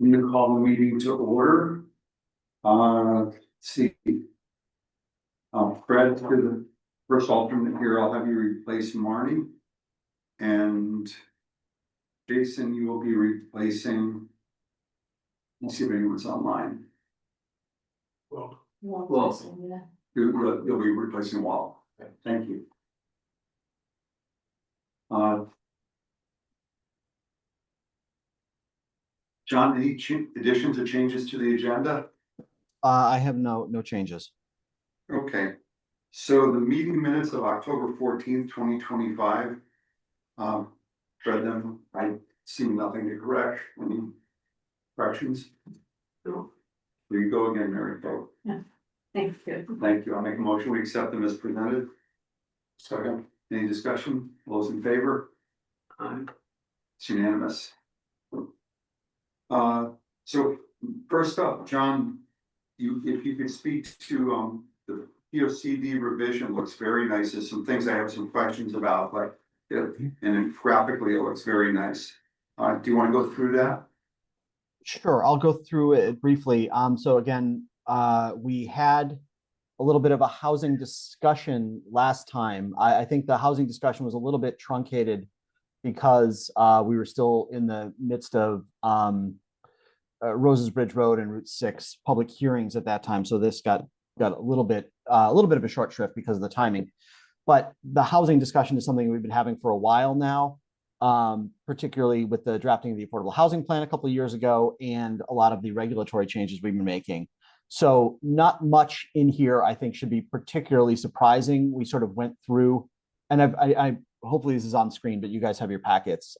I'm gonna call the meeting to order. Let's see. Fred, to the first alternate here, I'll have you replace Marnie. And Jason, you will be replacing. Let's see if anyone's online. Well, you'll be replacing Walt. Okay, thank you. John, any additions or changes to the agenda? I have no changes. Okay, so the meeting minutes of October 14th, 2025. Read them. I see nothing to correct. Any corrections? No. There you go again, Mary Kay. Yeah. Thank you. Thank you. I'll make a motion. We accept them as presented. Second. Any discussion? Those in favor? Aye. It's unanimous. So first up, John, if you could speak to the POCD revision. Looks very nice. There's some things I have some questions about, but and then graphically it looks very nice. Do you want to go through that? Sure, I'll go through it briefly. So again, we had a little bit of a housing discussion last time. I think the housing discussion was a little bit truncated because we were still in the midst of Roses Bridge Road and Route 6 public hearings at that time. So this got a little bit of a short shrift because of the timing. But the housing discussion is something we've been having for a while now, particularly with the drafting of the Affordable Housing Plan a couple of years ago and a lot of the regulatory changes we've been making. So not much in here, I think, should be particularly surprising. We sort of went through, and I hopefully this is on screen, but you guys have your packets.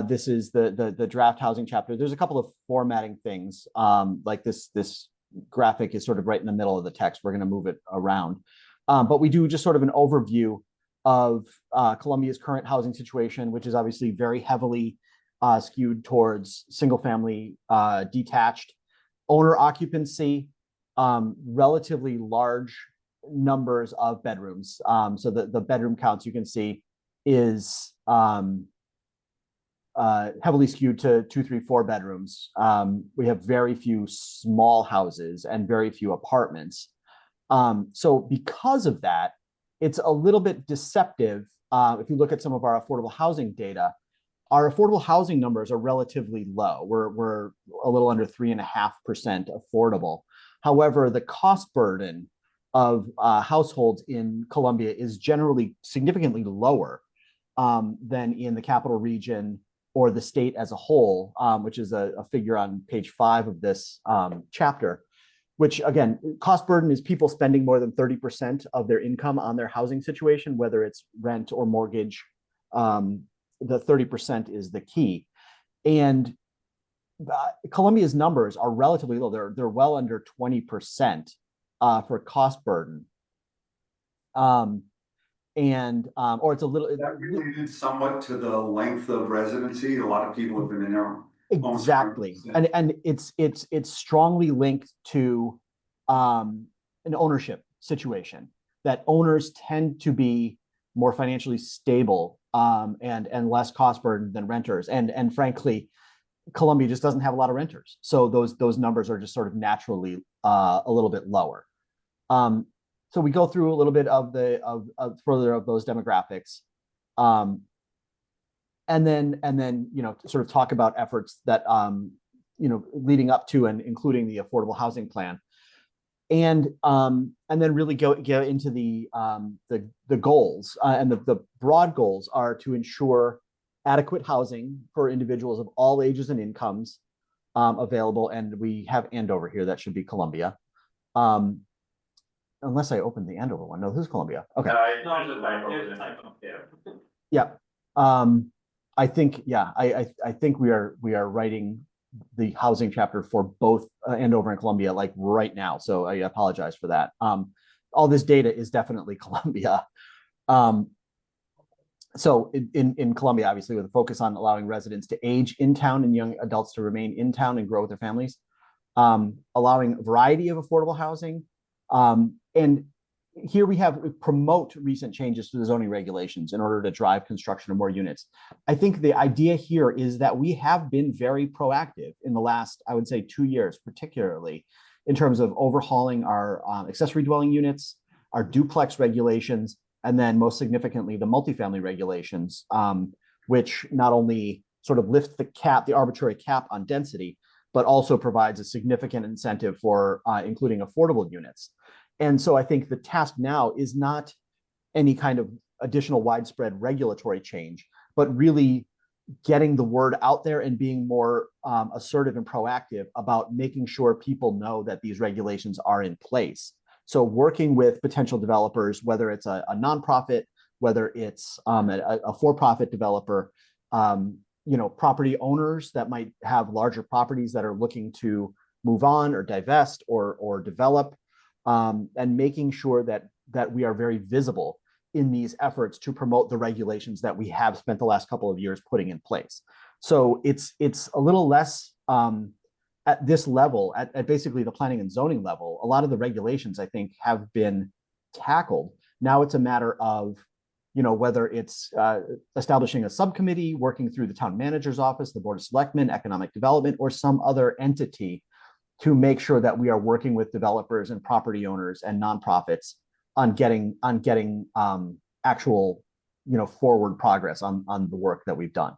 This is the draft housing chapter. There's a couple of formatting things, like this graphic is sort of right in the middle of the text. We're going to move it around. But we do just sort of an overview of Columbia's current housing situation, which is obviously very heavily skewed towards single family detached owner occupancy, relatively large numbers of bedrooms. So the bedroom counts you can see is heavily skewed to 2, 3, 4 bedrooms. We have very few small houses and very few apartments. So because of that, it's a little bit deceptive. If you look at some of our affordable housing data, our affordable housing numbers are relatively low. We're a little under 3.5% affordable. However, the cost burden of households in Columbia is generally significantly lower than in the capital region or the state as a whole, which is a figure on page 5 of this chapter. Which again, cost burden is people spending more than 30% of their income on their housing situation, whether it's rent or mortgage. The 30% is the key. And Columbia's numbers are relatively low. They're well under 20% for cost burden. Or it's a little. That related somewhat to the length of residency. A lot of people have been in there. Exactly, and it's strongly linked to an ownership situation, that owners tend to be more financially stable and less cost burden than renters, and frankly, Columbia just doesn't have a lot of renters, so those numbers are just sort of naturally a little bit lower. So we go through a little bit of further of those demographics. And then sort of talk about efforts that leading up to and including the affordable housing plan, and then really get into the goals, and the broad goals are to ensure adequate housing for individuals of all ages and incomes available. And we have Andover here. That should be Columbia. Unless I opened the Andover one. No, this is Columbia. Okay. Yeah. I think we are writing the housing chapter for both Andover and Columbia like right now. So I apologize for that. All this data is definitely Columbia. So in Columbia, obviously, with a focus on allowing residents to age in town and young adults to remain in town and grow with their families, allowing a variety of affordable housing, and here we have promote recent changes to the zoning regulations in order to drive construction of more units. I think the idea here is that we have been very proactive in the last, I would say, 2 years, particularly in terms of overhauling our accessory dwelling units, our duplex regulations, and then most significantly, the multifamily regulations, which not only sort of lift the cap, the arbitrary cap on density, but also provides a significant incentive for including affordable units. And so I think the task now is not any kind of additional widespread regulatory change, but really getting the word out there and being more assertive and proactive about making sure people know that these regulations are in place. So working with potential developers, whether it's a nonprofit, whether it's a for-profit developer, property owners that might have larger properties that are looking to move on or divest or develop, and making sure that we are very visible in these efforts to promote the regulations that we have spent the last couple of years putting in place. So it's a little less at this level, at basically the planning and zoning level. A lot of the regulations, I think, have been tackled. Now it's a matter of, whether it's establishing a subcommittee, working through the town manager's office, the board of selectmen, economic development, or some other entity to make sure that we are working with developers and property owners and nonprofits on getting actual, forward progress on the work that we've done.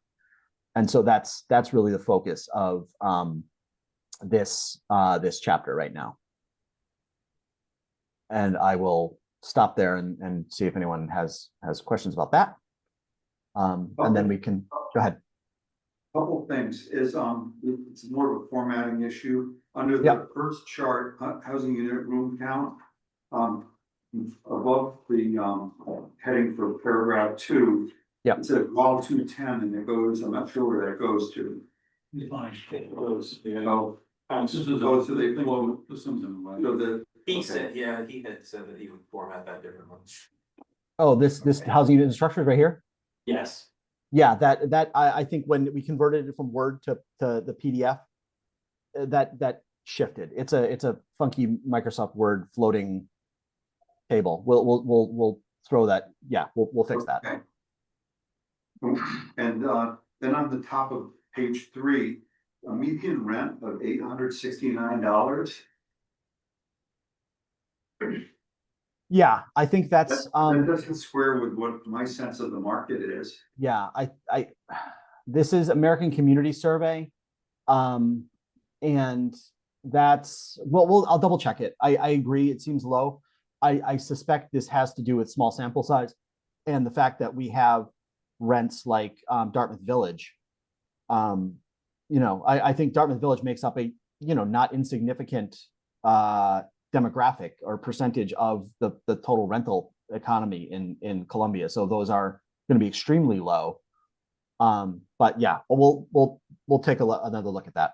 And so that's really the focus of this chapter right now. And I will stop there and see if anyone has questions about that. And then we can go ahead. Couple things is, it's more of a formatting issue. Under the first chart, housing unit room count, above the heading for paragraph 2, it said wall 210, and it goes, I'm not sure where that goes to. It goes, Oh, this is oh, so they think, well, this one's in the way. so the, He said, yeah, he had said that he would format that differently. Oh, this housing unit structure right here. Yes. Yeah, that I think when we converted it from Word to the PDF, that shifted. It's a funky Microsoft Word floating table. We'll throw that. Yeah, we'll fix that. okay. And then on the top of page 3, a median rent of $869. Yeah, I think that's that doesn't square with what my sense of the market is. yeah, I this is American Community Survey, and that's I'll double check it. I agree, it seems low. I suspect this has to do with small sample size and the fact that we have rents like Dartmouth Village. I think Dartmouth Village makes up a not insignificant demographic or percentage of the total rental economy in Columbia. So those are going to be extremely low. But yeah, we'll take another look at that.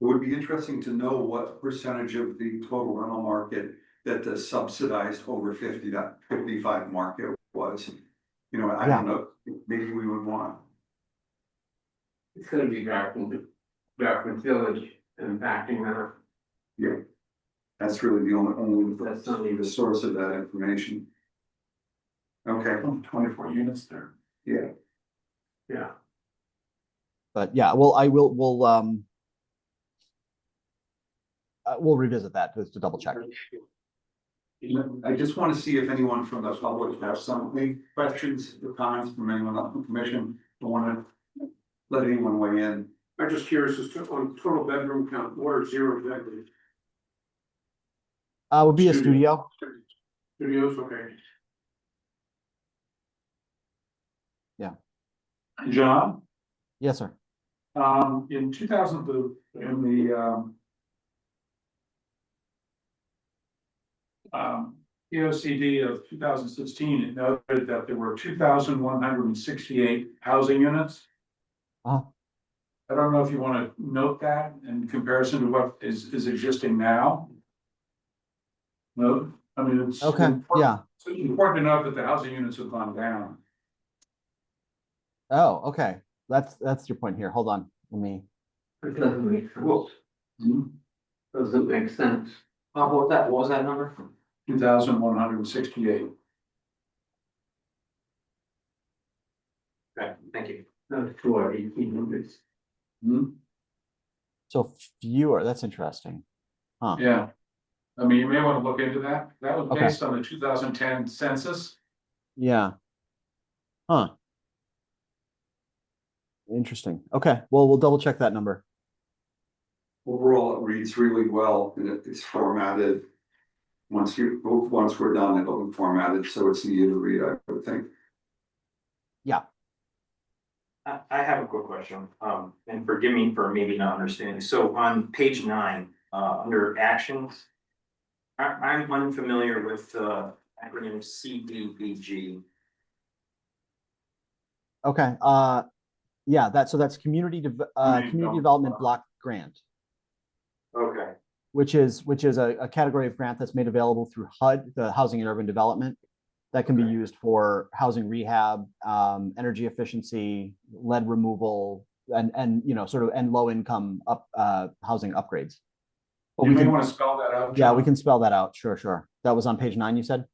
It would be interesting to know what percentage of the total rental market that the subsidized over 50 to 55 market was. I don't know, maybe we would want. It's gonna be Dartmouth Village impacting that. Yeah, that's really the only That's not even the source of that information. Okay, 24 units there. yeah. Yeah. But yeah, we'll revisit that to double check. I just want to see if anyone from the public has some questions or comments from anyone on the commission. Don't want to let anyone weigh in. I'm just curious as to on total bedroom count, what are 0 bedrooms? Would be a studio. Studios, okay. Yeah. John, Yes, sir. in 2000, in the POCD of 2016, it noted that there were 2,168 housing units. Uh-huh. I don't know if you want to note that in comparison to what is existing now. No, I mean, it's Okay, important, yeah. it's important to note that the housing units have gone down. Oh, okay. That's your point here. Hold on. Let me. It doesn't make sense. Well, Doesn't make sense. What was that number? 2,168. Okay, thank you. For 1,800. Hmm, So fewer, that's interesting. Huh, yeah. I mean, you may want to look into that. That was Okay. based on the 2010 census. yeah. Huh. Interesting. Okay, well, we'll double check that number. Overall, it reads really well and it's formatted. Once we're done, it'll be formatted, so it's easy to read, I would think. Yeah, I have a quick question, and forgive me for maybe not understanding. So on page 9, under actions. I'm unfamiliar with the acronym CDBG. okay, yeah, that's community community development block grant, Okay. which is a category of grant that's made available through HUD, the Housing and Urban Development, that can be Okay. used for housing rehab, energy efficiency, lead removal, and sort of and low income housing upgrades. But You we may can, want to spell that out. yeah, we John. can spell that out. Sure. That was on page 9, you said?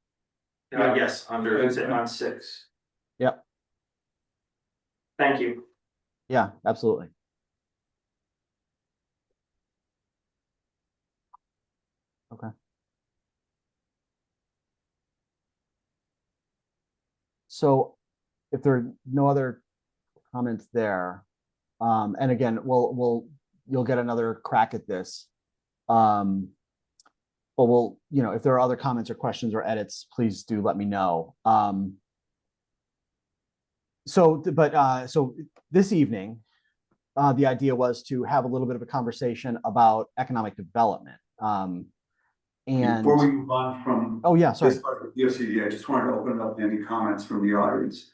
Yeah. Yes, on 6. Yep. Thank you. Yeah, absolutely. Okay. So if there are no other comments there, and again, you'll get another crack at this. But if there are other comments or questions or edits, please do let me know. So this evening, the idea was to have a little bit of a conversation about economic development. And Before we move on from oh yeah, sorry. this part of the POCD, I just wanted to open up any comments from the audience.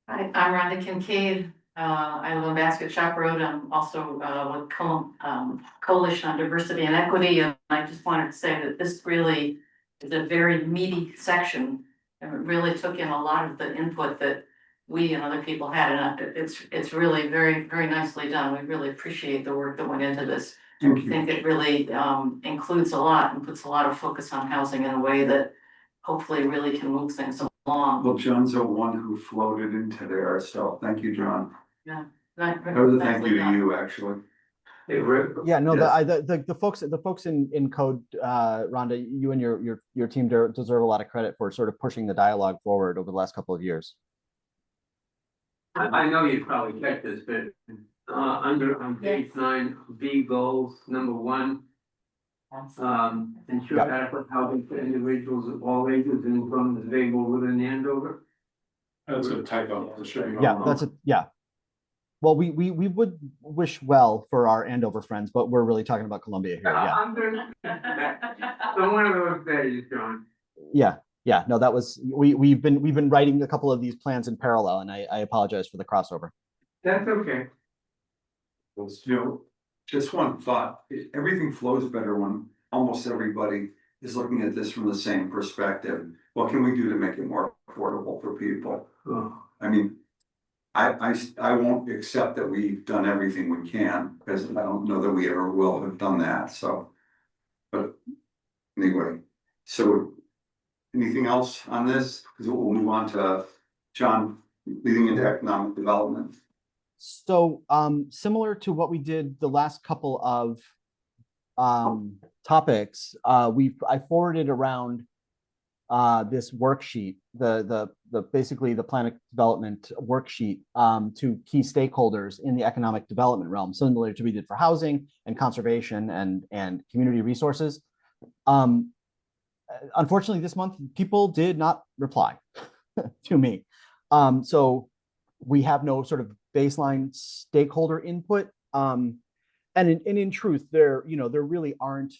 Hi, I'm Rhonda Kincaid. I live on Basket Shop Road. I'm also with Coalition on Diversity and Equity. And I just wanted to say that this really is a very meaty section. And it really took in a lot of the input that we and other people had. And it's really very, very nicely done. We really appreciate the work that went into this. Thank I you. think it really includes a lot and puts a lot of focus on housing in a way that hopefully really can move things along. Well, John's the one who floated into there, so thank you, John. Right, That was a thank nicely you to done. you, actually. Hey, Rick, Yeah, no, Yes. the folks in code, Rhonda, you and your team deserve a lot of credit for sort of pushing the dialogue forward over the last couple of years. I know you probably checked this, but on page 9, B goals, number 1, ensure Yep. adequate housing for individuals of all ages and from disabled within Andover. That's a typo. It should be. Yeah, yeah. Well, we would wish well for our Andover friends, but we're really talking about Columbia here. Yeah, I'm gonna, don't one of those days, John. yeah. No, that was we've been writing a couple of these plans in parallel, and I apologize for the crossover. That's okay. Just one thought, everything flows better when almost everybody is looking at this from the same perspective. What can we do to make it more affordable for people? Oh. I mean, I won't accept that we've done everything we can, because I don't know that we ever will have done that, so. But anyway, so anything else on this? Because we'll move on to John leading into economic development. So similar to what we did the last couple of topics, I forwarded around this worksheet, the basically the plan development worksheet to key stakeholders in the economic development realm, similar to we did for housing and conservation and community resources. Unfortunately, this month people did not reply to me, so we have no sort of baseline stakeholder input. And in truth, there really aren't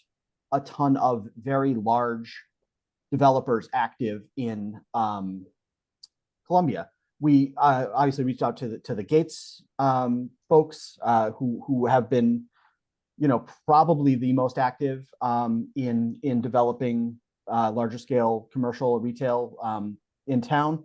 a ton of very large developers active in Columbia. We obviously reached out to the Gates folks who have been, probably the most active in developing larger scale commercial retail in town.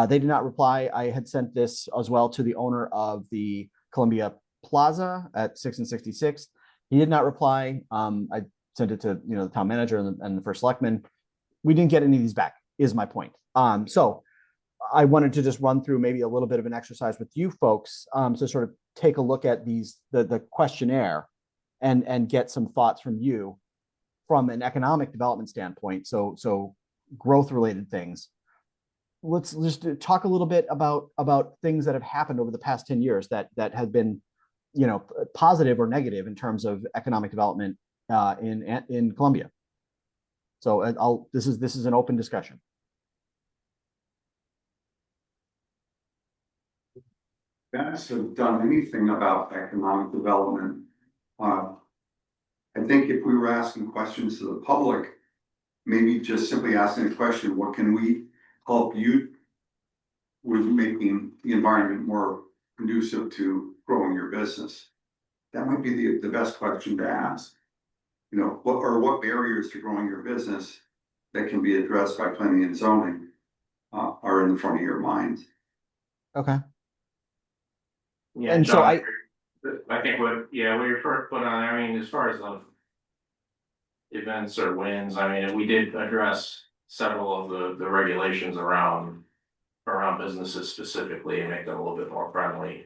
They did not reply. I had sent this as well to the owner of the Columbia Plaza at 6 and 66. He did not reply. I sent it to, the town manager and the first selectman. We didn't get any of these back, is my point. So I wanted to just run through maybe a little bit of an exercise with you folks, to sort of take a look at the questionnaire and get some thoughts from you from an economic development standpoint. So growth related things. Let's just talk a little bit about things that have happened over the past 10 years that have been, positive or negative in terms of economic development in Columbia. So this is an open discussion. Guys have done anything about economic development. I think if we were asking questions to the public, maybe just simply asking a question, what can we help you with making the environment more conducive to growing your business? That might be the best question to ask. What barriers to growing your business that can be addressed by planning and zoning are in the front of your mind. Okay. Yeah, And so John, I think what you first put on, I mean, as far as events or wins, I mean, we did address several of the regulations around businesses specifically and make them a little bit more friendly.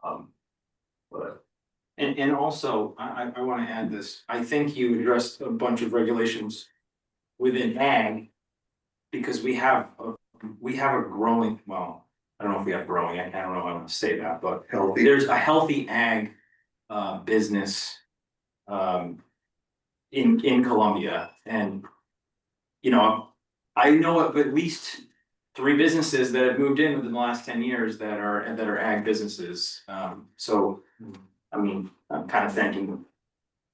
But And also, I wanna add this, I think you addressed a bunch of regulations within ag. Because we have a growing, well, I don't know if we have growing, I don't know how I'm gonna say that, but Healthy. there's a healthy ag business in Columbia, and I know of at least 3 businesses that have moved in within the last 10 years that are ag businesses. So I mean, I'm kind of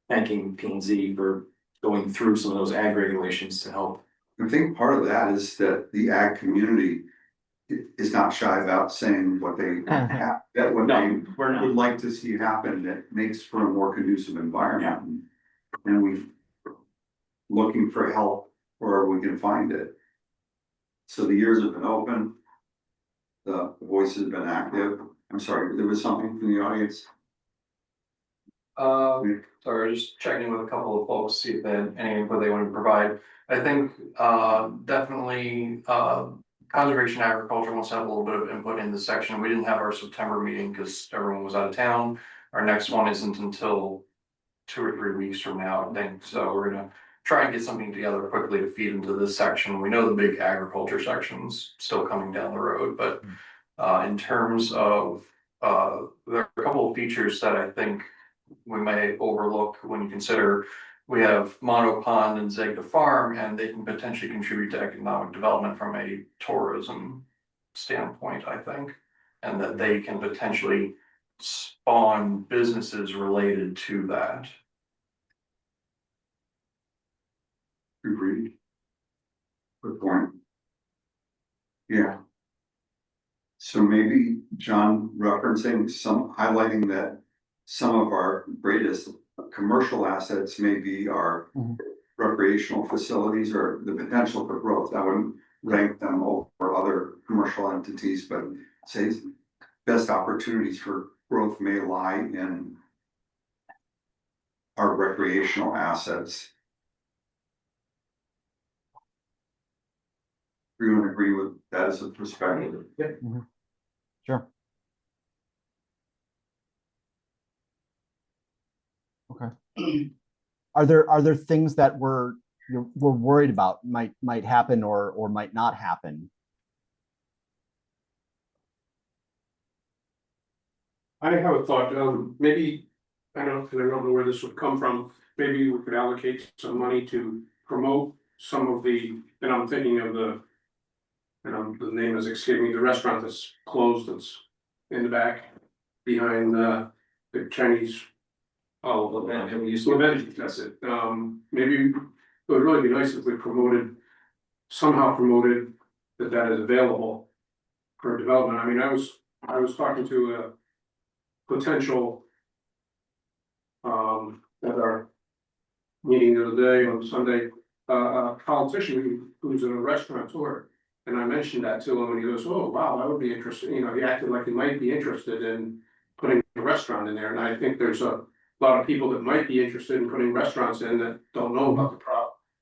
thanking P&Z for going through some of those ag regulations to help. I think part of that is that the ag community is not shy about saying what they have, that what they We're not. would like to see happen that makes for a more conducive environment. And we're looking for help where we can find it. So the ears have been open. The voice has been active. I'm sorry, there was something from the audience. Sorry, just checking with a couple of folks, see if they had any input they want to provide. I think, definitely, conservation agriculture wants to have a little bit of input in this section. We didn't have our September meeting because everyone was out of town. Our next one isn't until 2 or 3 weeks from now, I think. So we're gonna try and get something together quickly to feed into this section. We know the big agriculture section's still coming down the road, but in terms of, there are a couple of features that I think we may overlook when you consider we have Mono Pond and Zegda Farm, and they can potentially contribute to economic development from a tourism standpoint, I think. And that they can potentially spawn businesses related to that. Agreed. Good point. Yeah. So maybe John highlighting that some of our greatest commercial assets may be our recreational facilities or the potential for growth. I wouldn't rank them over other commercial entities, but say best opportunities for growth may lie in our recreational assets. Everyone agree with that as a perspective? Yeah. Sure. Okay. Are there things that we're worried about might happen or might not happen? I have a thought, maybe, I don't know where this would come from, maybe we could allocate some money to promote some of the, and I'm thinking of the name is escaping me, the restaurant that's closed, that's in the back, behind the Chinese. Oh, that's it, maybe it would really be nice if we somehow promoted that is available for development. I mean, I was talking to a potential at our meeting the other day on Sunday, a politician who's in a restaurateur, and I mentioned that to him, and he goes, "Oh, wow, that would be interesting." He acted like he might be interested in putting a restaurant in there, and I think there's a a lot of people that might be interested in putting restaurants in that don't know about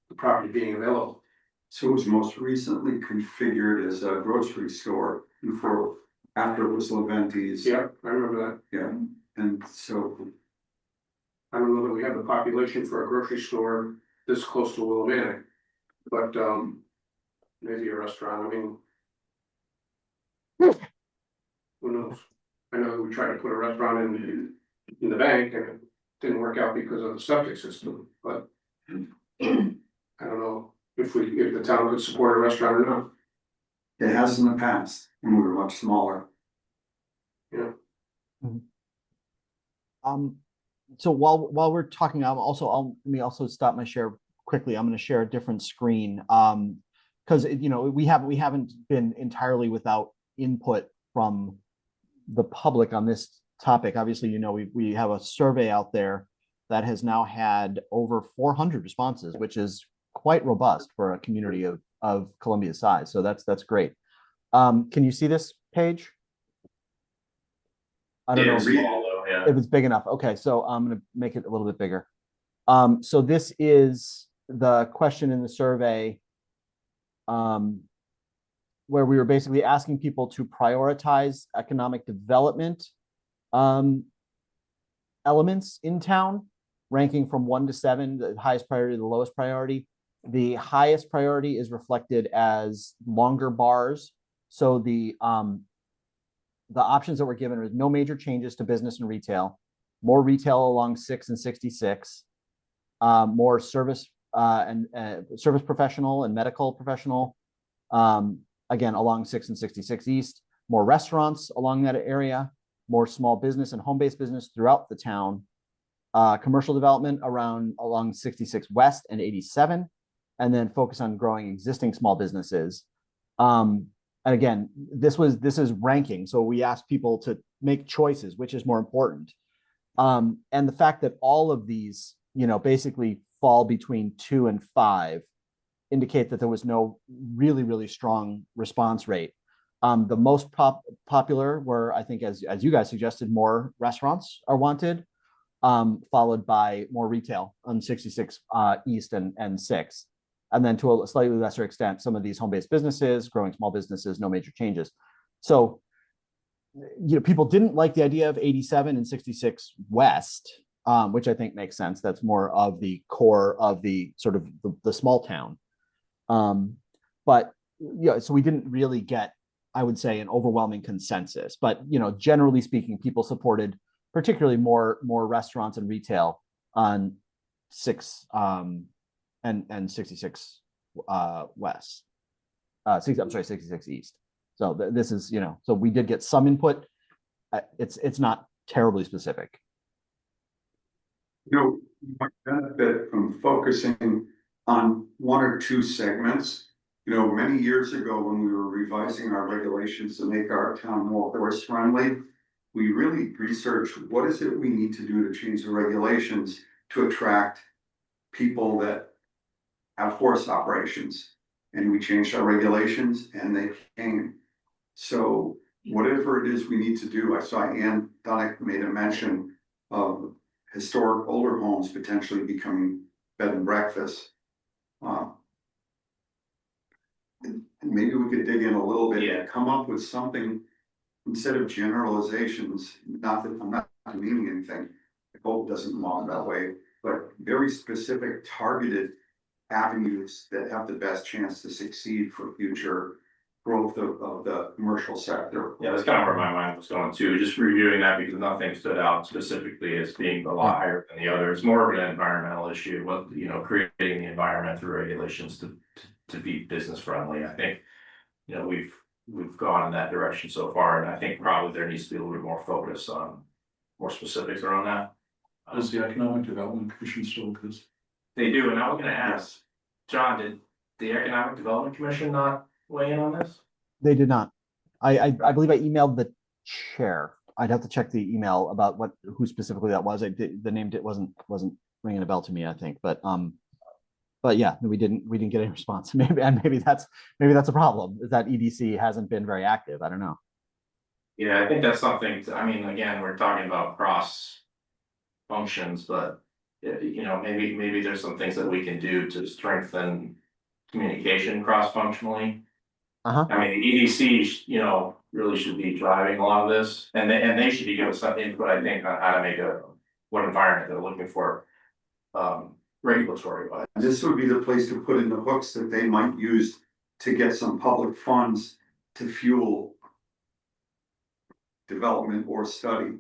the property being available. So it was most recently configured as a grocery store before, after it was Leventi's. Yeah, I remember that. Yeah, and so, I don't know that we have the population for a grocery store this close to Willimantic, but, maybe a restaurant, I mean. Who knows? I know we tried to put a restaurant in the bank and it didn't work out because of the septic system, but. I don't know if the town could support a restaurant or not. it has in the past, when we were much smaller. So while we're talking, let me also stop my share quickly. I'm going to share a different screen. Because we haven't been entirely without input from the public on this topic. Obviously, we have a survey out there that has now had over 400 responses, which is quite robust for a community of Columbia's size. So that's great. Can you see this page? I don't know if it's big enough. Okay, so I'm going to make it a little bit bigger. So this is the question in the survey, where we were basically asking people to prioritize economic development elements in town, ranking from 1 to 7, the highest priority to the lowest priority. The highest priority is reflected as longer bars. So the options that were given are no major changes to business and retail, more retail along 6 and 66, more service and service professional and medical professional, again, along 6 and 66 East, more restaurants along that area, more small business and home-based business throughout the town, commercial development along 66 West and 87, and then focus on growing existing small businesses. And again, this is ranking. So we asked people to make choices, which is more important. And the fact that all of these, basically fall between 2 and 5 indicate that there was no really, really strong response rate. The most popular were, I think, as you guys suggested, more restaurants are wanted, followed by more retail on 66 East and 6. And then to a slightly lesser extent, some of these home-based businesses, growing small businesses, no major changes. So, people didn't like the idea of 87 and 66 West, which I think makes sense. That's more of the core of the sort of the small town. But so we didn't really get, I would say, an overwhelming consensus. But generally speaking, people supported particularly more restaurants and retail on 6 and 66 West. 66 East. So this is, so we did get some input. It's not terribly specific. You might benefit from focusing on 1 or 2 segments. Many years ago, when we were revising our regulations to make our town more horse friendly, we really researched what is it we need to do to change the regulations to attract people that have horse operations. And we changed our regulations and they came. So whatever it is we need to do, I saw Ann Donick made a mention of historic older homes potentially becoming bed and breakfast. And maybe we could dig in a little bit and come up with something instead of generalizations. Not that I'm not meaning anything. I hope it doesn't come off that way, but very specific, targeted avenues that have the best chance to succeed for future growth of the commercial sector. Yeah, that's kind of where my mind was going too, just reviewing that because nothing stood out specifically as being a lot higher than the other. It's more of an environmental issue, creating the environment through regulations to be business friendly. I think, we've gone in that direction so far, and I think probably there needs to be a little bit more focus on more specifics around that. Does the Economic Development Commission still exist? They do, and I was gonna ask, John, did the Economic Development Commission not weigh in on this? They did not. I believe I emailed the chair. I'd have to check the email about who specifically that was. The name wasn't ringing a bell to me, I think, but yeah, we didn't get any response. Maybe that's a problem, is that EDC hasn't been very active. I don't know. Yeah, I think that's something, again, we're talking about cross functions, but. You know, maybe there's some things that we can do to strengthen communication cross-functionally. Uh-huh. I mean, the EDC, you know, really should be driving a lot of this, and they should be giving us some input, I think, on how to make what environment they're looking for. Regulatory wise. This would be the place to put in the hooks that they might use to get some public funds to fuel development or study.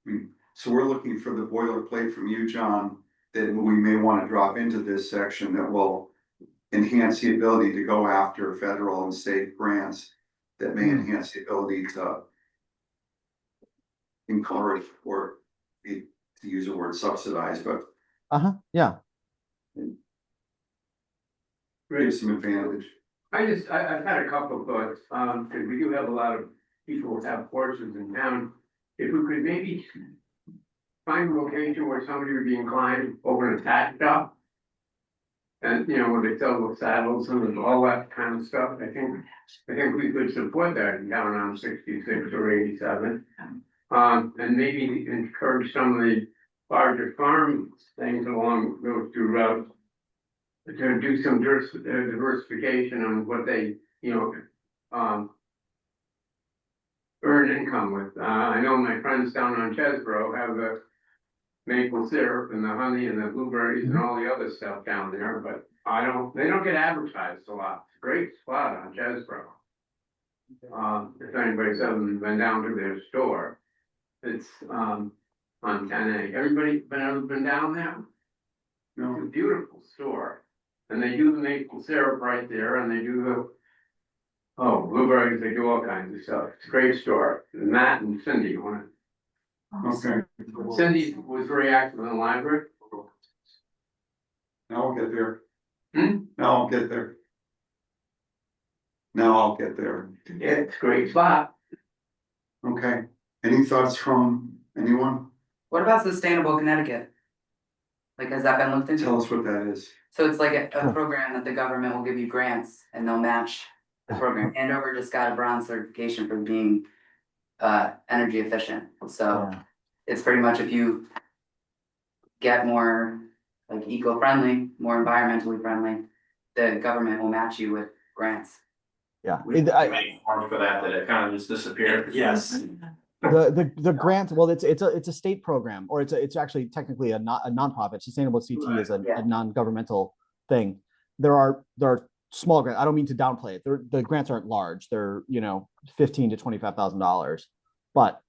I mean, so we're looking for the boilerplate from you, John, that we may want to drop into this section that will enhance the ability to go after federal and state grants that may enhance the ability to encourage or to use the word subsidize, but Yeah. give some advantage. I've had a couple of thoughts, because we do have a lot of people who have horses in town. If we could maybe find a location where somebody would be inclined to open a tack shop. And, you know, where they sell the saddles and all that kind of stuff, I think we could support that down on 66 or 87. And maybe encourage some of the larger farm things along those two routes to do some diversification on what they, earn income with. I know my friends down on Chesbro have the maple syrup and the honey and the blueberries and all the other stuff down there, but they don't get advertised a lot. It's a great spot on Chesbro. If anybody's ever been down to their store, it's, on 10A. Everybody been down there? No. It's a beautiful store. And they do the maple syrup right there, and they do blueberries, they do all kinds of stuff. It's a great store. And Matt and Cindy went. Okay, Cindy was very active in the library. now I'll get there. Hmm? Now I'll get there. Now I'll get there. Yeah, it's a great spot. Okay, any thoughts from anyone? What about Sustainable Connecticut? Like, has that been looked into? Tell us what that is. So it's like a program that the government will give you grants and they'll match the program. Andover just got a bronze certification for being energy efficient. So it's pretty much if you get more like eco-friendly, more environmentally friendly, the government will match you with grants. Yeah. We made form for that it kind of just disappeared. Yes. The grant, well, it's a state program, or it's actually technically a nonprofit. Sustainable CT is a non-governmental thing. There are small grants. I don't mean to downplay it. The grants aren't large. They're $15,000 to $25,000, but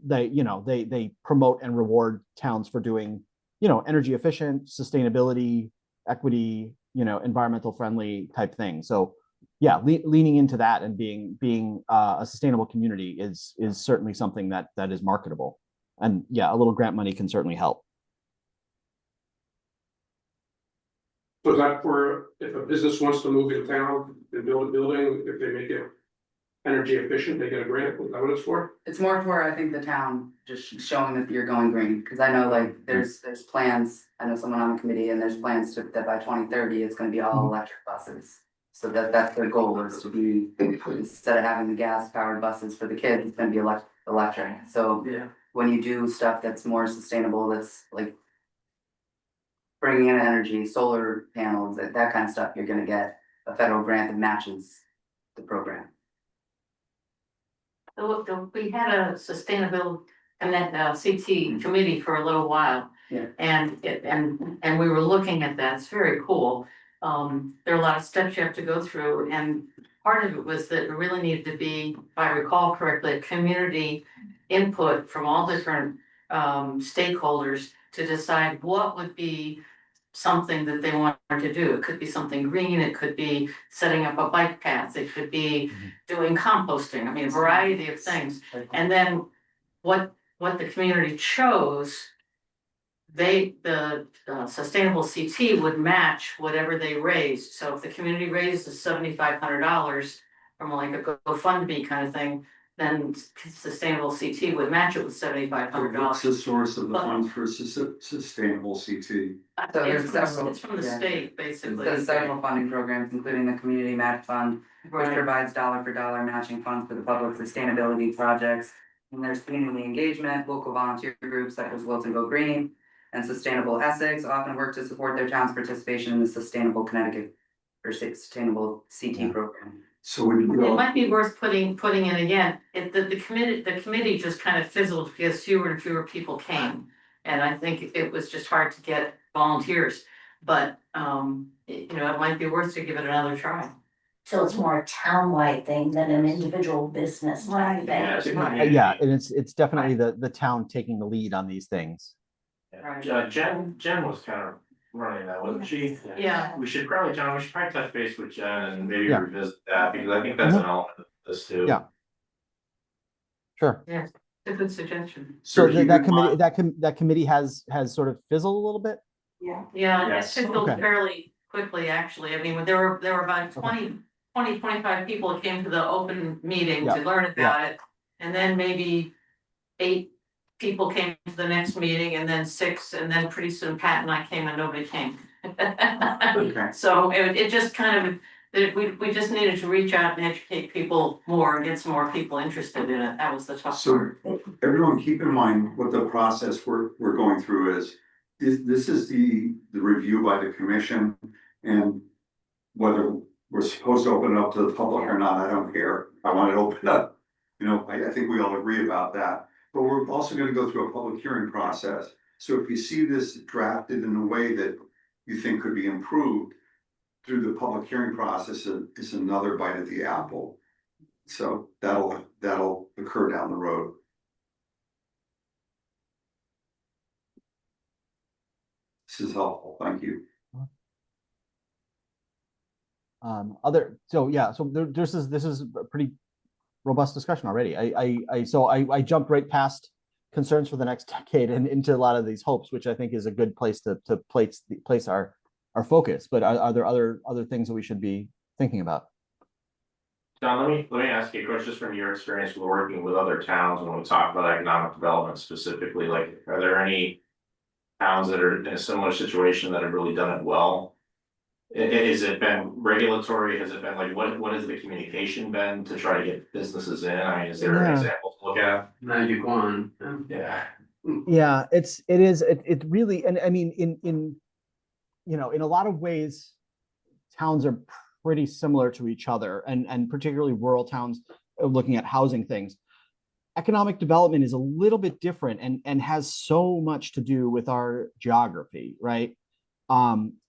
they promote and reward towns for doing energy efficient, sustainability, equity, environmental friendly type thing. So yeah, leaning into that and being a sustainable community is certainly something that is marketable, and yeah, a little grant money can certainly help. So is that for if a business wants to move in town and build a building, if they make it energy efficient, they get a grant? Is that what it's for? It's more for, I think, the town just showing that you're going green, because I know like there's plans, I know someone on the committee, and there's plans that by 2030, it's gonna be all electric buses. So that's their goal, is to be, instead of having the gas powered buses for the kids, it's gonna be electric. So when you do stuff that's more sustainable, that's like bringing in energy, solar panels, that kind of stuff, you're gonna get a federal grant that matches the program. We had a sustainable CT committee for a little while. Yeah. And we were looking at that. It's very cool. There are a lot of steps you have to go through, and part of it was that it really needed to be, if I recall correctly, community input from all different stakeholders to decide what would be something that they wanted to do. It could be something green, it could be setting up a bike path, it could be doing composting, I mean, a variety of things. And then what the community chose, the sustainable CT would match whatever they raised. So if the community raised $7,500 from like a GoFundMe kind of thing, then sustainable CT would match it with $7,500. What's the source of the funds for sustainable CT? It's from the state, basically. There's several funding programs, including the Community Match Fund, which Right. provides dollar for dollar matching funds for the public sustainability projects. And there's community engagement, local volunteer groups such as Wilton Go Green and Sustainable Essex often work to support their town's participation in the Sustainable Connecticut or Sustainable CT program. So when you It go, might be worth putting in again, the committee just kind of fizzled because fewer and fewer people came. And I think it was just hard to get volunteers, but, it might be worth to give it another try. So it's more a town-wide thing than an individual business type thing. Yeah, it's a Right. community. Yeah, and it's definitely the town taking the lead on these things. Right. Jen was kind of running that, wasn't she? Yeah. We should probably touch base with Jen and maybe Yeah. revisit that, because I think that's an element of this too. Yeah. Sure. Yes, a good suggestion. So keep that in committee, mind- that committee has sort of fizzled a little bit? Yeah, it Yes. fizzled Okay. fairly quickly, actually. I mean, when there were about Okay. 25 people that came to the open meeting Yeah, to learn about it. And then maybe 8 people came to the next meeting, and then 6, and then pretty soon Pat and I came and nobody came. okay, So it just kind of, we just needed to reach out and educate people more and get some more people interested in it. That was the tough so part. everyone keep in mind what the process we're going through is. This is the review by the commission, and whether we're supposed to open it up to the public or not, I don't care. I want it open up. I think we all agree about that, but we're also gonna go through a public hearing process. So if you see this drafted in a way that you think could be improved through the public hearing process, is another bite at the apple. So that'll occur down the road. This is helpful, thank you. This is a pretty robust discussion already. I jumped right past concerns for the next decade and into a lot of these hopes, which I think is a good place to place our focus. But are there other things that we should be thinking about? John, let me ask you a question, just from your experience with working with other towns when we talk about economic development specifically, like, are there any towns that are in a similar situation that have really done it well? Has it been regulatory? Has it been like, what has the communication been to try to get businesses in? I mean, is there an example to look at? Now you're going. Yeah. Yeah, it really, and I mean, in a lot of ways, towns are pretty similar to each other, and particularly rural towns, looking at housing things. Economic development is a little bit different and has so much to do with our geography, right?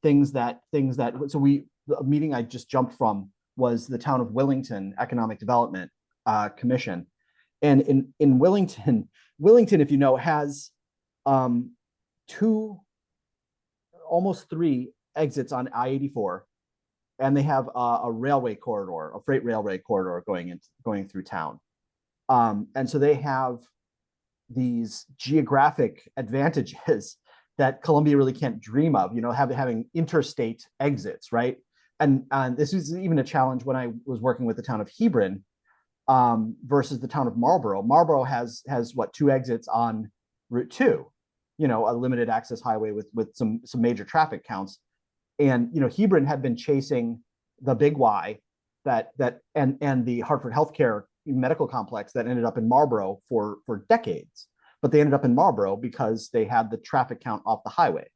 Things that the meeting I just jumped from was the town of Willington Economic Development Commission. And in Willington, if you know, has 2, almost 3 exits on I-84, and they have a railway corridor, a freight railway corridor going through town. And so they have these geographic advantages that Columbia really can't dream of, having interstate exits, right? And this is even a challenge when I was working with the town of Hebron versus the town of Marlborough. Marlborough has what, 2 exits on Route 2, a limited access highway with some major traffic counts. And Hebron had been chasing the Big Y and the Hartford Healthcare medical complex that ended up in Marlborough for decades. But they ended up in Marlborough because they had the traffic count off the highway.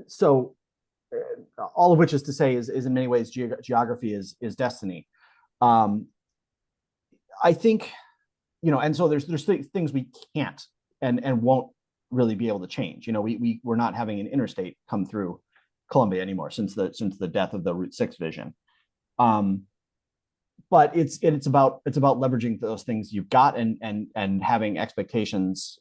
So all of which is to say is in many ways geography is destiny. I think, and so there's things we can't and won't really be able to change. We're not having an interstate come through Columbia anymore since the death of the Route 6 vision. But it's about leveraging those things you've got and having expectations,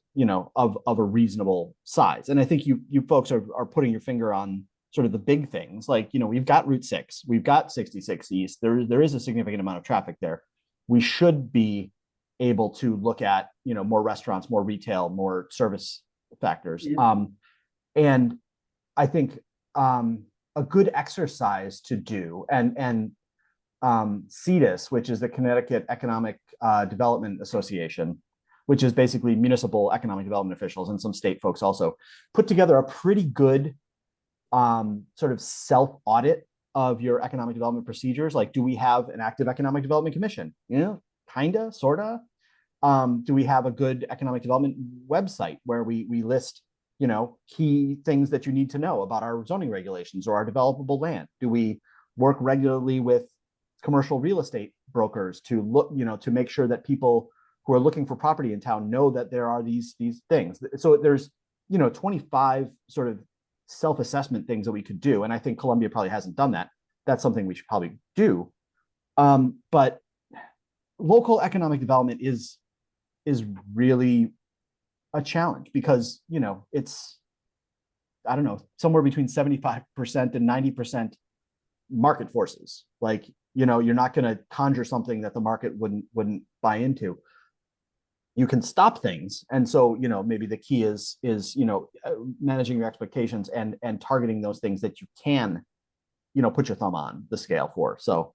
of a reasonable size. And I think you folks are putting your finger on sort of the big things. Like, we've got Route 6, we've got 66 East. There is a significant amount of traffic there. We should be able to look at, more restaurants, more retail, more service factors. Yeah. And I think a good exercise to do, and CEDIS, which is the Connecticut Economic Development Association, which is basically municipal economic development officials and some state folks also, put together a pretty good sort of self-audit of your economic development procedures. Like, do we have an active economic development commission? kinda, sorta. Do we have a good economic development website where we list, you know, key things that you need to know about our zoning regulations or our developable land? Do we work regularly with commercial real estate brokers to look, you know, to make sure that people who are looking for property in town know that there are these things? So there's, you know, 25 sort of self-assessment things that we could do. And I think Columbia probably hasn't done that. That's something we should probably do. But local economic development is really a challenge because, you know, it's, I don't know, somewhere between 75% and 90% market forces. Like, you know, you're not going to conjure something that the market wouldn't buy into. You can stop things. And so, you know, maybe the key is, you know, managing your expectations and targeting those things that you can, you know, put your thumb on the scale for. So,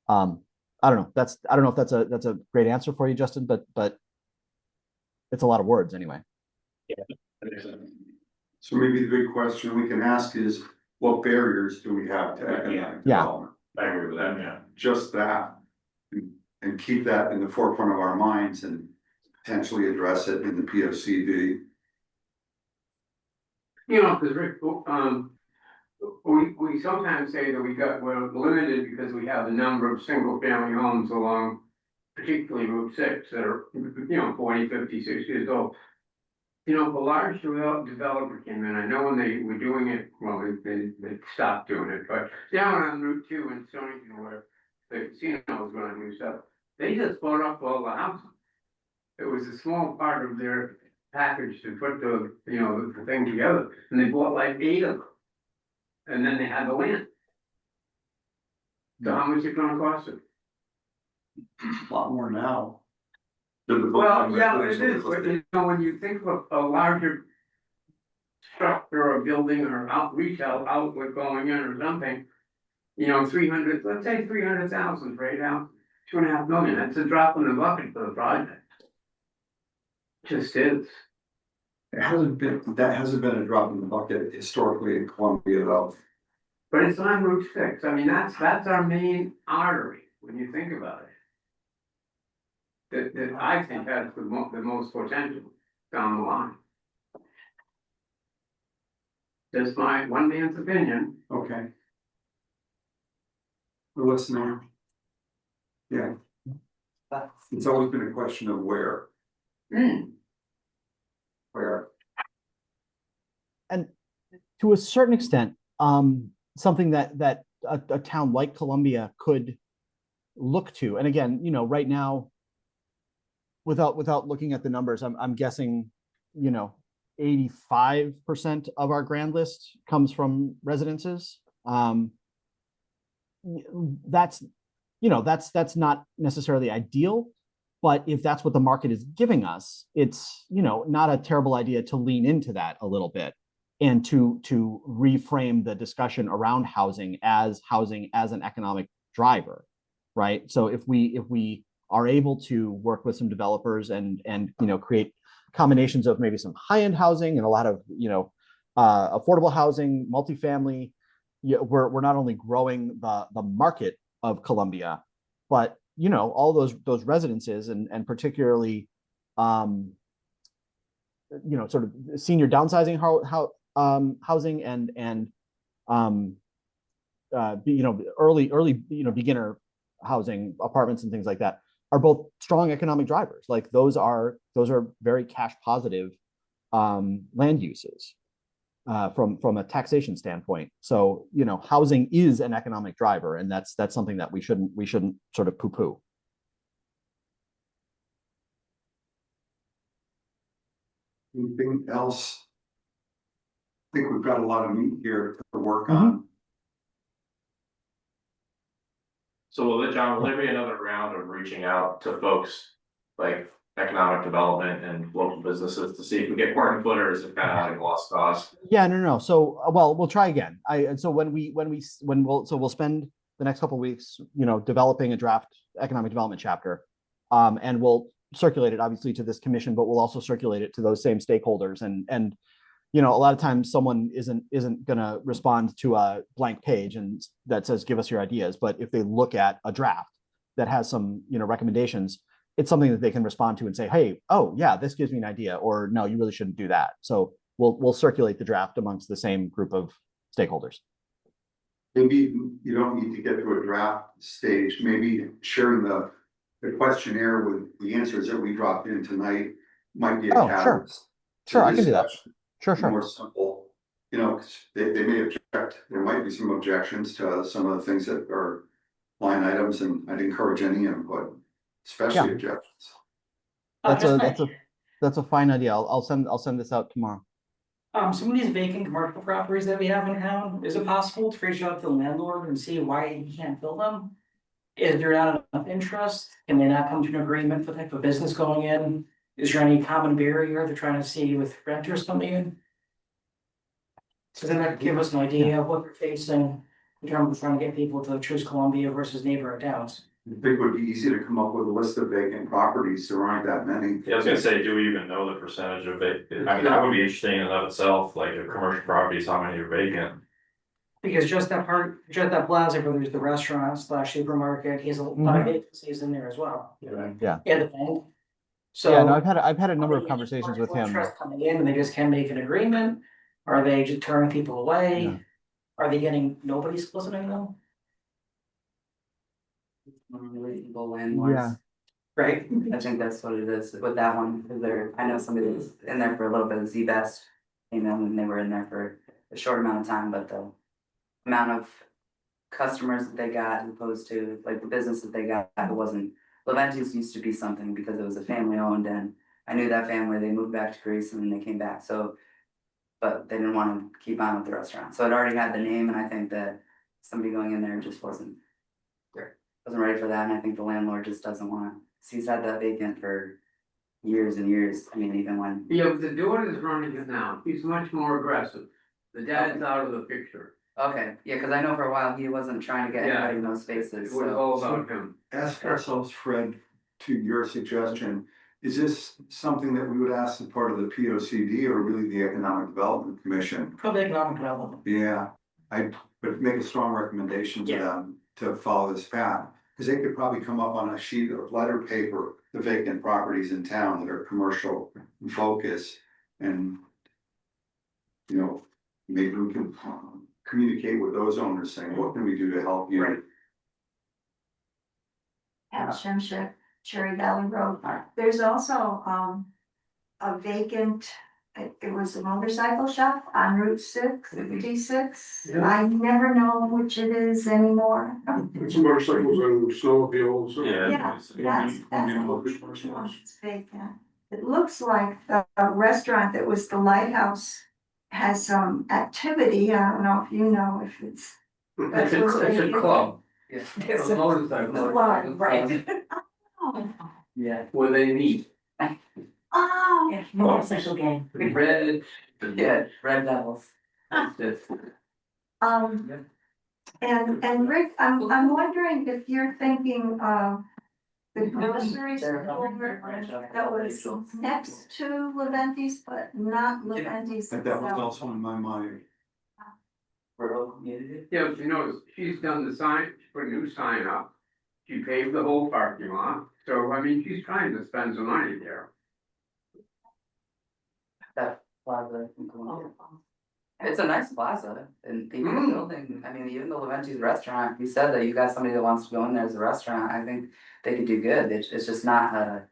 I don't know. I don't know if that's a great answer for you, Justin, but it's a lot of words anyway. So maybe the big question we can ask is, what barriers do we have to economic development? I agree with that, yeah. Just that, and keep that in the forefront of our minds and potentially address it in the POCD. You know, because Rick, we sometimes say that we're limited because we have a number of single family homes along, particularly Route 6 that are, you know, 40, 50, 60 years old. You know, if a large developer came in, I know when they were doing it, well, they stopped doing it, but down on Route 2 in Stonington where the casino was going to do stuff, they just bought up all the houses. It was a small part of their package to put the, you know, the thing together, and they bought like 8 of them. And then they had the land. So how much is it gonna cost them? A lot more now. Well, yeah, it is, but you know, when you think of a larger structure or building or retail outlet going in or something, you know, 300, let's say 300,000 right now, 2.5 million, that's a drop in the bucket for the project. Just is. That hasn't been a drop in the bucket historically in Columbia though. But it's on Route 6, I mean, that's our main artery, when you think about it. That I think has the most potential down the line. That's my one man's opinion. Okay. We're listening. Yeah, it's always been a question of where. Where. And to a certain extent, something that a town like Columbia could look to. And again, you know, right now, without looking at the numbers, I'm guessing, you know, 85% of our grand list comes from residences. That's, you know, that's not necessarily ideal, but if that's what the market is giving us, it's, you know, not a terrible idea to lean into that a little bit and to reframe the discussion around housing as an economic driver, right? So if we are able to work with some developers and you know, create combinations of maybe some high-end housing and a lot of, you know, affordable housing, multifamily, we're not only growing the market of Columbia, but, you know, all those residences and particularly, you know, sort of senior downsizing housing and you know, early, you know, beginner housing, apartments and things like that are both strong economic drivers. Like those are very cash positive land uses from a taxation standpoint. So, you know, housing is an economic driver, and that's something that we shouldn't sort of poo-poo. Anything else? I think we've got a lot of meat here to work on. So will there be another round of reaching out to folks like economic development and local businesses to see if we get more input, or is it kind of like lost cause? Yeah, no. So, well, we'll try again. So we'll spend the next couple of weeks, you know, developing a draft economic development chapter, and we'll circulate it obviously to this commission, but we'll also circulate it to those same stakeholders. And you know, a lot of times someone isn't going to respond to a blank page and that says, give us your ideas. But if they look at a draft that has some, you know, recommendations, it's something that they can respond to and say, hey, oh yeah, this gives me an idea, or no, you really shouldn't do that. So we'll circulate the draft amongst the same group of stakeholders. Maybe you don't need to get to a draft stage, maybe sharing the questionnaire with the answers that we dropped in tonight might be a Oh, sure. catalyst. Sure, I can do that. Sure, More sure. simple, you know, 'cause they may object, there might be some objections to some of the things that are line items, and I'd encourage any input, especially Yeah. objections. That's a fine idea. I'll send this out tomorrow. Some of these vacant commercial properties that we have in town, is it possible to reach out to the landlord and see why he can't fill them? Is there not enough interest? Can they not come to an agreement for the type of business going in? Is there any common barrier they're trying to see with renters coming in? So then that could give us an idea of what they're facing in terms of trying to get people to choose Columbia versus neighboring towns. I think it would be easy to come up with a list of vacant properties, there aren't that many. Yeah, I was gonna say, do we even know the percentage of it? I mean, that would be interesting in and of itself, like if commercial properties, how many are vacant? Because just that plaza where there's the restaurant slash supermarket, he has a lot of vacancies in there as well. Yeah. Yeah, the bank. So. Yeah, no, I've had a number of conversations with him. Interest coming in and they just can't make an agreement? Are they just turning people away? Yeah. Are they getting, nobody's soliciting them? Unreasonable landlords. Yeah. Right? I think that's what it is with that one, because I know somebody was in there for a little bit of Z-Best, you know, and they were in there for a short amount of time, but the amount of customers that they got as opposed to like the business that they got, it wasn't, Leventis used to be something because it was a family owned, and I knew that family, they moved back to Greece and then they came back, so but they didn't want to keep on with the restaurant, so it already had the name, and I think that somebody going in there just wasn't ready for that, and I think the landlord just doesn't want to. He's had that vacant for years and years. I mean, even when. Yeah, but the daughter's running it now. He's much more aggressive. The dad's out of the picture. Okay, yeah, because I know for a while he wasn't trying to get Yeah. anybody in those spaces. It was So. all about him. Ask ourselves, Fred, to your suggestion, is this something that we would ask as part of the POCD or really the Economic Development Commission? Probably economic development. Yeah, I would make a strong recommendation to them to follow this path, because they could probably come up on a sheet of letter paper, the vacant properties in town that are commercial in focus, and you know, maybe we can communicate with those owners saying, what can we do to help you? Right. At Shemshek, Cherry Valley Road. There's also, a vacant, it was a motorcycle shop on Route 6, D6. Yeah. I never know which it is anymore. It's motorcycles and snowmobiles. Yeah, that's it's vacant. It looks like the restaurant that was the Lighthouse has some activity. I don't know if you know if it's. It's a club. Yeah. It's a motorcycle. Club, right. Yeah. Where they meet. Oh, yeah, motorcycle game. Red. Yeah, Red Devils. And Rick, I'm wondering if you're thinking of the grocery store that was next to Leventis, but not Leventis. And that was also in my mind. Yeah, but you know, she's done the sign, she put a new sign up. She paved the whole parking lot, so I mean, she's trying to spend some money there. That plaza. It's a nice plaza, and even the building, I mean, even the Leventis restaurant, you said that you got somebody that wants to go in there as a restaurant, I think they could do good, it's just not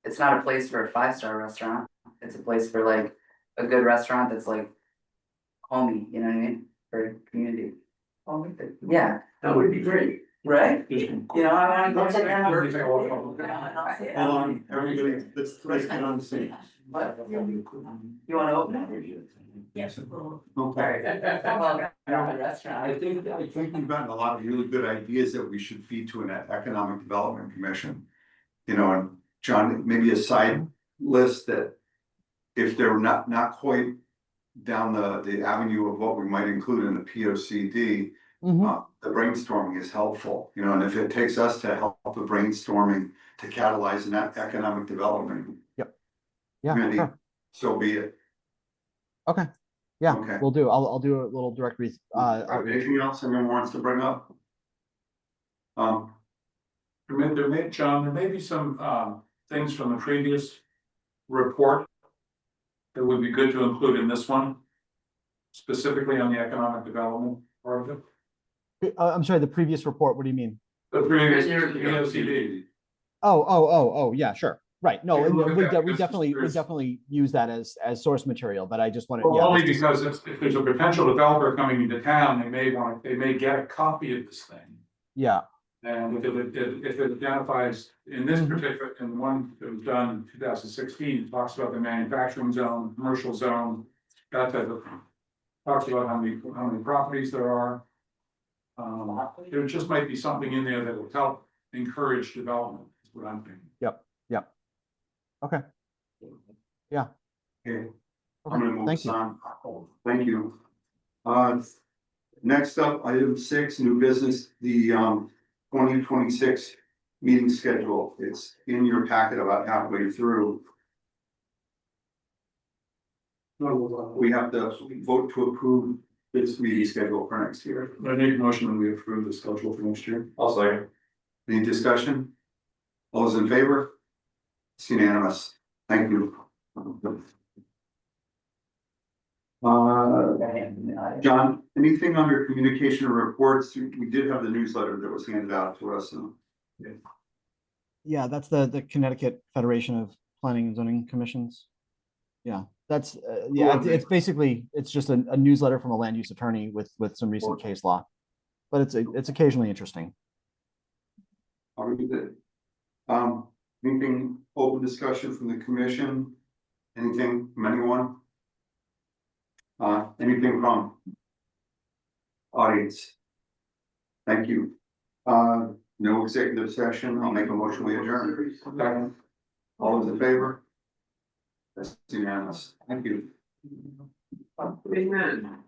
it's not a place for a 5-star restaurant, it's a place for like a good restaurant that's like homey, you know what I mean, for community. Yeah, That would be great. right? You know, I wanna go check it out. Hold on, everybody, let's get on the scene. What? You wanna open it? Yes. Okay. Alright, well, restaurant. I think we've gotten a lot of really good ideas that we should feed to an Economic Development Commission. You know, and John, maybe a side list that if they're not quite down the avenue of what we might include in the POCD, the brainstorming is helpful, you know, and if it takes us to help the brainstorming to catalyze an economic development. Yeah, committee, sure. so be it. Okay. Yeah, Okay. we'll do. I'll do a little direct outreach. Anything else anyone wants to bring up? John, there may be some, things from the previous report that would be good to include in this one, specifically on the economic development part of it. I'm sorry, the previous report, what do you mean? The previous POCD. Oh, yeah, sure. Right, no, Take a and look at we that, because definitely, we there's- definitely use that as source material, but I just wanted, Well, yeah. only this- because if there's a potential developer coming into town, they may get a copy of this thing. Yeah, And if it identifies, in this Mhm. particular, in the one that was done in 2016, it talks about the manufacturing zone, commercial zone, that type of thing. Talks about how many properties there are. There just might be something in there that will help encourage development, is what I'm thinking. okay, Okay, I'm okay, gonna move thank this you. on. Thank you. Next up, item 6, new business, the 2026 meeting schedule. It's in your packet about halfway through. We have to vote to approve this meeting schedule for next year. I make a motion that we approve the schedule for next year. I'll say. Any discussion? All those in favor? It's unanimous. Thank you. John, anything under communication or reports? We did have the newsletter that was handed out to us. Yeah, that's the Connecticut Federation of Planning and Zoning Commissions. Yeah, that's, yeah, it's basically, it's just a newsletter from a land use attorney with some recent case law. But it's occasionally interesting. I'll read it. Anything open discussion from the commission? Anything from anyone? Anything from audience? Thank you. No executive session. I'll make a motion, we adjourn. Second. All those in favor? That's unanimous. Thank you. Amen.